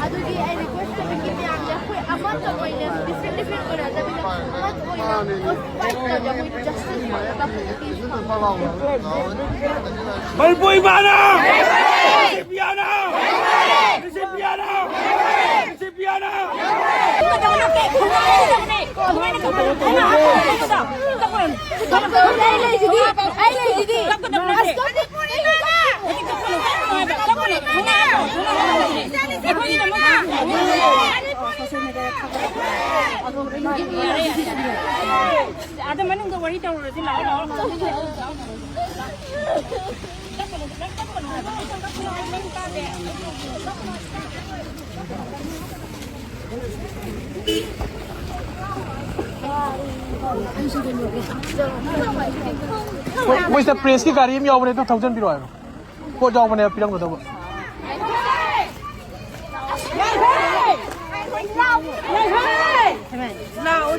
ꯑꯗꯨꯒꯤ ꯑꯩ ꯔꯤꯀ꯭ꯋꯦꯁ ꯇꯧꯕꯒꯤ ꯃꯌꯥꯝꯅ ꯑꯩꯈꯣꯏ ꯑꯃꯠꯇ ꯑꯣꯏꯅ ꯗꯤꯐ꯭ꯔꯦꯟ ꯑꯣꯏꯅꯗꯕꯤꯗ ꯑꯃꯠꯇ ꯑꯣꯏꯅ ꯐꯥꯏꯠ ꯇꯧꯖ ꯑꯩꯈꯣꯏ ꯖꯁꯇꯤꯁ ꯐꯪꯅꯕ Malboy Bana! Recipiana! Recipiana! Recipiana! Ada mana nggak wari tahu nanti lah. Woi sa press ki gari mi awne to 1000 biro ayo. Ko jaw mane pirang ko to. Lao